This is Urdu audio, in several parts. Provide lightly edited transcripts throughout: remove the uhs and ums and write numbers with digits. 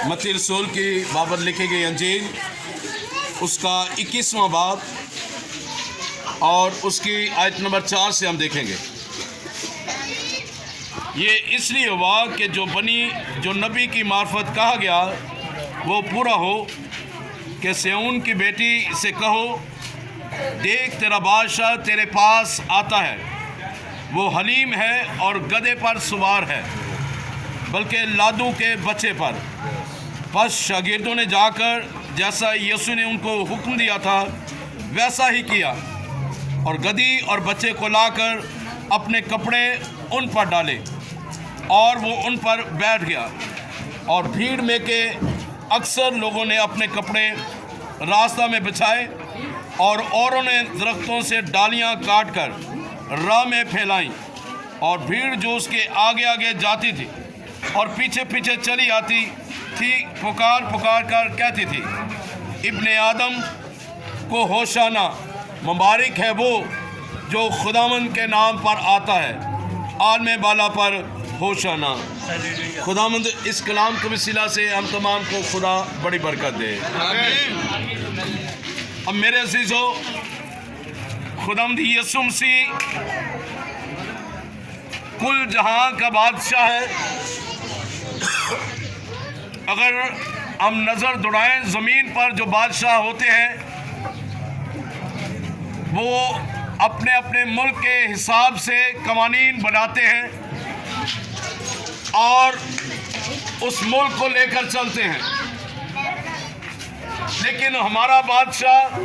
متی رسول کی بابت لکھی گئی انجیل اس کا 21واں باب اور اس کی آیت نمبر 4 سے ہم دیکھیں گے۔ یہ اس لیے ہوا کہ جو نبی کی معرفت کہا گیا وہ پورا ہو کہ سیون کی بیٹی سے کہو، دیکھ تیرا بادشاہ تیرے پاس آتا ہے، وہ حلیم ہے اور گدھے پر سوار ہے، بلکہ لادو کے بچے پر۔ پس شاگردوں نے جا کر جیسا یسوع نے ان کو حکم دیا تھا ویسا ہی کیا، اور گدھی اور بچے کو لا کر اپنے کپڑے ان پر ڈالے، اور وہ ان پر بیٹھ گیا۔ اور بھیڑ میں کے اکثر لوگوں نے اپنے کپڑے راستہ میں بچھائے، اور اوروں نے درختوں سے ڈالیاں کاٹ کر راہ میں پھیلائیں، اور بھیڑ جو اس کے آگے آگے جاتی تھی اور پیچھے پیچھے چلی آتی تھی پکار پکار کر کہتی تھی، ابن آدم کو ہوشانا، مبارک ہے وہ جو خداوند کے نام پر آتا ہے، عالم بالا پر ہوشانا۔ خداوند اس کلام کے وسیلہ سے ہم تمام کو خدا بڑی برکت دے۔ اب میرے عزیزو، خداوند یسوع مسیح کل جہاں کا بادشاہ ہے۔ اگر ہم نظر دوڑائیں زمین پر جو بادشاہ ہوتے ہیں وہ اپنے اپنے ملک کے حساب سے قوانین بناتے ہیں اور اس ملک کو لے کر چلتے ہیں، لیکن ہمارا بادشاہ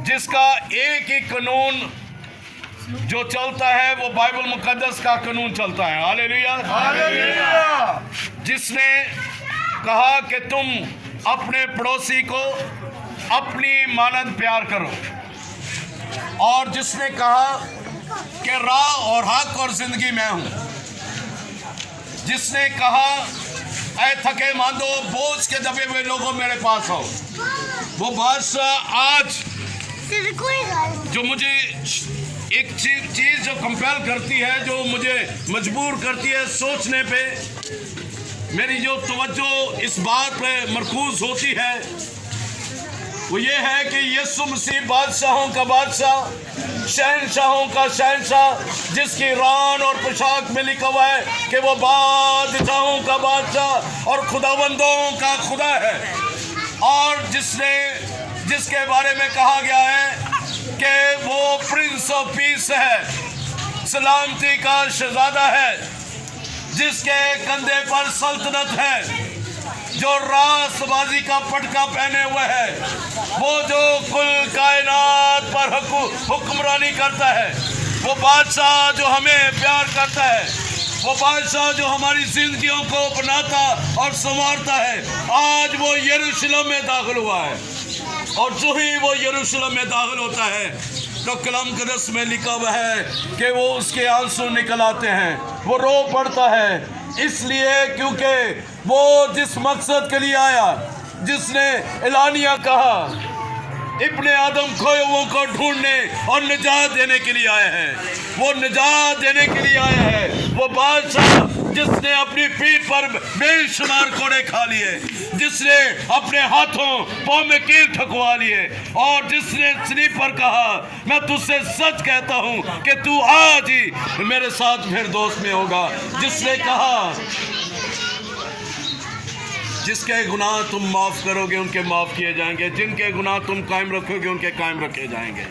جس کا ایک ہی قانون جو چلتا ہے وہ بائبل مقدس کا قانون چلتا ہے۔ ہاللیلویہ۔ جس نے کہا کہ تم اپنے پڑوسی کو اپنی مانند پیار کرو، اور جس نے کہا کہ راہ اور حق اور زندگی میں ہوں، جس نے کہا اے تھکے ماندو بوجھ کے دبے ہوئے لوگوں میرے پاس آؤ، وہ بادشاہ آج جو مجھے ایک چیز جو کمپیل کرتی ہے، جو مجھے مجبور کرتی ہے سوچنے پہ، میری جو توجہ اس بات پہ مرکوز ہوتی ہے وہ یہ ہے کہ یسوع مسیح بادشاہوں کا بادشاہ، شہنشاہوں کا شہنشاہ، جس کی ران اور پوشاک میں لکھا ہوا ہے کہ وہ بادشاہوں کا بادشاہ اور خداوندوں کا خدا ہے، اور جس کے بارے میں کہا گیا ہے کہ وہ پرنس آف پیس ہے، سلامتی کا شہزادہ ہے، جس کے کندھے پر سلطنت ہے، جو راست بازی کا پٹکا پہنے ہوئے ہے، وہ جو کل کائنات پر حکمرانی کرتا ہے، وہ بادشاہ جو ہمیں پیار کرتا ہے، وہ بادشاہ جو ہماری زندگیوں کو بناتا اور سنوارتا ہے، آج وہ یروشلم میں داخل ہوا ہے، اور جو ہی وہ یروشلم میں داخل ہوتا ہے تو کلام مقدس میں لکھا ہوا ہے کہ وہ اس کے آنسو نکل آتے ہیں، وہ رو پڑتا ہے، اس لیے کیونکہ وہ جس مقصد کے لیے آیا، جس نے اعلانیہ کہا ابن آدم کھوئے ہوئوں کو ڈھونڈنے اور نجات دینے کے لیے آیا ہے، وہ نجات دینے کے لیے آیا ہے، وہ بادشاہ جس نے اپنی پیٹھ پر بے شمار کوڑے کھا لیے، جس نے اپنے ہاتھوں پاؤں میں کیل ٹھکوا لیے، اور جس نے صلیب پر کہا میں تجھ سے سچ کہتا ہوں کہ تو آج ہی میرے ساتھ فردوس میں ہوگا، جس نے کہا جس کے گناہ تم معاف کرو گے ان کے معاف کیے جائیں گے، جن کے گناہ تم قائم رکھو گے ان کے قائم رکھے جائیں گے۔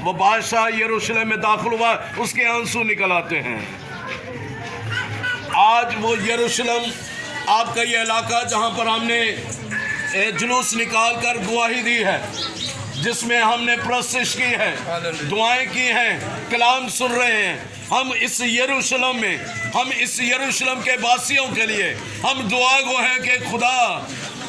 وہ بادشاہ یروشلم میں داخل ہوا، اس کے آنسو نکل آتے ہیں۔ آج وہ یروشلم آپ کا یہ علاقہ جہاں پر ہم نے جلوس نکال کر گواہی دی ہے، جس میں ہم نے پرستش کی ہے، دعائیں کی ہیں، کلام سن رہے ہیں، ہم اس یروشلم میں، ہم اس یروشلم کے باسیوں کے لیے ہم دعا گو ہیں کہ خدا